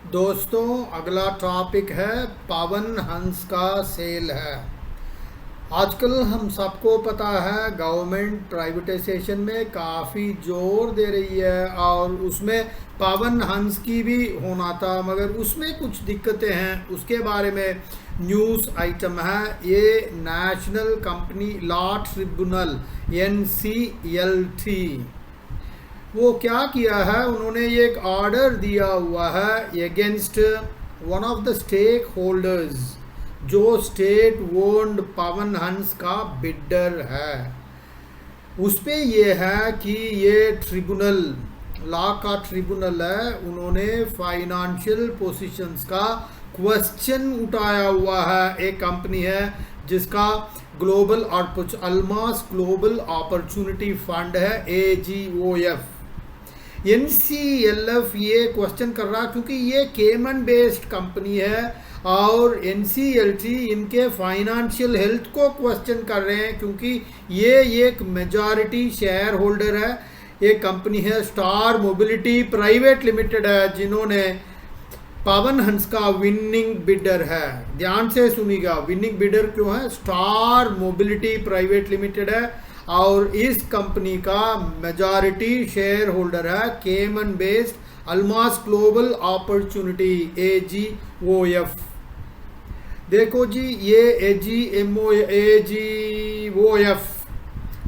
दोस्तों, अगला टॉपिक है पवन हंस का सेल है। आजकल हम सबको पता है गवर्नमेंट प्राइवेटाइजेशन में काफ़ी जोर दे रही है और उसमें पवन हंस की भी होना था, मगर उसमें कुछ दिक्कतें हैं। उसके बारे में न्यूज़ आइटम है। ये national company law tribunal NCLT वो क्या किया है, उन्होंने ये एक ऑर्डर दिया हुआ है against one of the stakeholders जो स्टेट ओन्ड पवन हंस का बिडर है। उस पे ये है कि ये ट्रिब्यूनल लॉ का ट्रिब्यूनल है, उन्होंने फाइनेंशियल पोजीशंस का क्वेश्चन उठाया हुआ है। एक कंपनी है जिसका global Almas global opportunity fund है AGOF। NCLF ये क्वेश्चन कर रहा क्योंकि ये केमन बेस्ड कंपनी है और NCLT इनके फाइनेंशियल हेल्थ को क्वेश्चन कर रहे हैं क्योंकि ये एक मेजॉरिटी शेयर होल्डर है। ये कंपनी है स्टार मोबिलिटी प्राइवेट लिमिटेड है, जिन्होंने पवन हंस का विनिंग बिडर है। ध्यान से सुनिएगा, विनिंग बिडर क्यों है? स्टार मोबिलिटी प्राइवेट लिमिटेड है और इस कंपनी का मेजॉरिटी शेयर होल्डर है केमन based Almas global opportunity AGOF। देखो जी, ये AGOF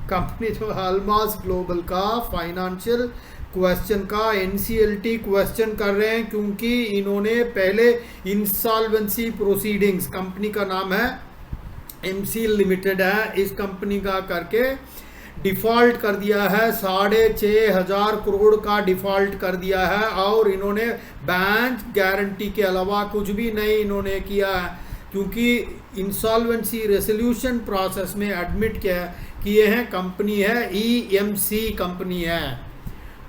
कंपनी जो अल्मास ग्लोबल का फाइनेंशियल क्वेश्चन का NCLT क्वेश्चन कर रहे हैं क्योंकि इन्होंने पहले इंसॉल्वेंसी प्रोसीडिंग्स, कंपनी का नाम है MCL लिमिटेड है, इस कंपनी का करके डिफ़ॉल्ट कर दिया है। 6,500 करोड़ का डिफ़ॉल्ट कर दिया है और इन्होंने बैंक गारंटी के अलावा कुछ भी नहीं इन्होंने किया है क्योंकि इंसॉल्वेंसी रेजोल्यूशन प्रोसेस में एडमिट किए हैं। कंपनी है EMC कंपनी है,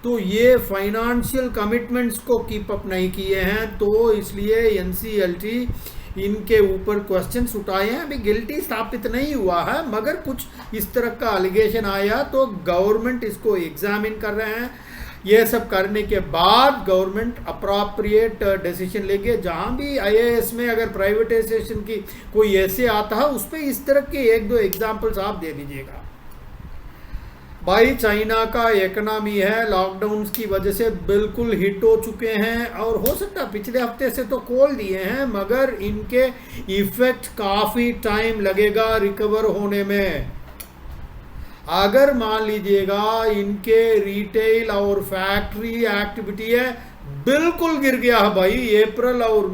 तो ये फाइनेंशियल कमिटमेंट्स को कीप अप नहीं किए हैं, तो इसलिए NCLT इनके ऊपर क्वेश्चंस उठाए हैं। अभी गिल्टी स्थापित नहीं हुआ है, मगर कुछ इस तरह का एलिगेशन आया तो गवर्नमेंट इसको एग्जामिन कर रहे हैं। ये सब करने के बाद गवर्नमेंट अप्रोप्रिएट डिसीजन लेके, जहाँ भी IAS में अगर प्राइवेटाइजेशन की कोई ऐसे आता है उस पर इस तरह के 1-2 एग्जाम्पल्स आप दे दीजिएगा। भाई, चाइना का इकोनॉमी है लॉकडाउन की वजह से बिल्कुल हिट हो चुके हैं और हो सकता है पिछले हफ्ते से तो खोल दिए हैं, मगर इनके इफेक्ट काफ़ी टाइम लगेगा रिकवर होने में। अगर मान लीजिएगा इनके रिटेल और फैक्ट्री एक्टिविटी है बिल्कुल गिर गया है भाई अप्रैल और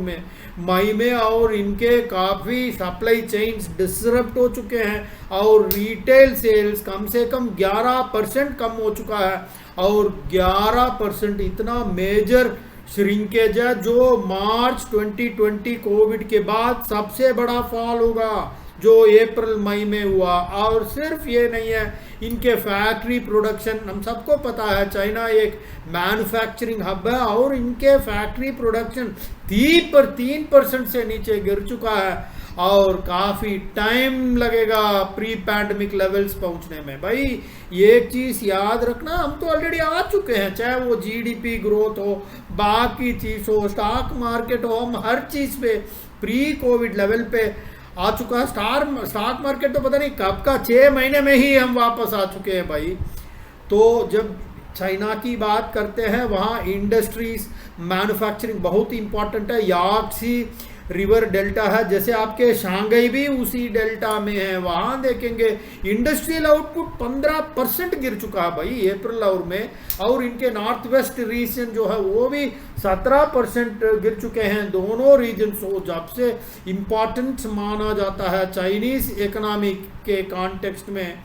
मई में, और इनके काफ़ी सप्लाई चेन्स डिसरप्ट हो चुके हैं और रिटेल सेल्स कम से कम 11% कम हो चुका है और 11% इतना मेजर श्रिंकेज है जो मार्च 2020 कोविड के बाद सबसे बड़ा फॉल होगा जो अप्रैल मई में हुआ। और सिर्फ ये नहीं है, इनके फैक्ट्री प्रोडक्शन, हम सबको पता है चाइना एक मैन्युफैक्चरिंग हब है और इनके फैक्ट्री प्रोडक्शन 3% से नीचे गिर चुका है और काफ़ी टाइम लगेगा प्री पैंडमिक लेवल्स पहुंचने में। भाई, ये एक चीज़ याद रखना, हम तो ऑलरेडी आ चुके हैं, चाहे वो GDP ग्रोथ हो, बाकी चीज़ हो, स्टॉक मार्केट हो, हम हर चीज़ पे प्री कोविड लेवल पे आ चुका है। स्टॉक मार्केट तो पता नहीं कब का, 6 महीने में ही हम वापस आ चुके हैं भाई। तो जब चाइना की बात करते हैं, वहाँ इंडस्ट्रीज मैन्युफैक्चरिंग बहुत इंपॉर्टेंट है। याक्सी रिवर डेल्टा है, जैसे आपके शांघाई भी उसी डेल्टा में है, वहाँ देखेंगे इंडस्ट्रियल आउटपुट 15% गिर चुका है भाई अप्रैल और में, और इनके नॉर्थ वेस्ट रीजन जो है वो भी 17% गिर चुके हैं। दोनों रीजन को जब से इम्पॉर्टेंट माना जाता है चाइनीज इकोनॉमी के कॉन्टेक्स्ट में,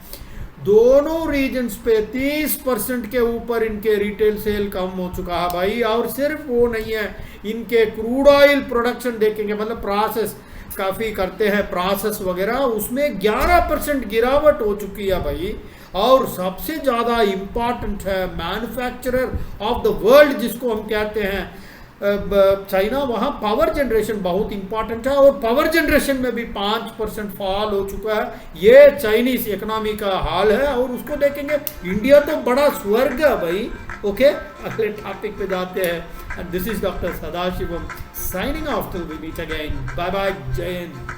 दोनों रीजन्स पे 30% के ऊपर इनके रिटेल सेल कम हो चुका है भाई। और सिर्फ वो नहीं है, इनके क्रूड ऑयल प्रोडक्शन देखेंगे, मतलब प्रोसेस काफ़ी करते हैं प्रोसेस वगैरह, उसमें 11% गिरावट हो चुकी है भाई। और सबसे ज़्यादा इम्पॉर्टेंट है मैन्युफैक्चरर ऑफ द वर्ल्ड जिसको हम कहते हैं, चाइना, वहाँ पावर जनरेशन बहुत इंपॉर्टेंट है और पावर जनरेशन में भी 5% फॉल हो चुका है। ये चाइनीज इकोनॉमी का हाल है और उसको देखेंगे। इंडिया तो बड़ा स्वर्ग है भाई। ओके, अगले टॉपिक पे जाते हैं। And this is doctor Sadasivam signing off till we meet again. Bye bye, जय हिंद।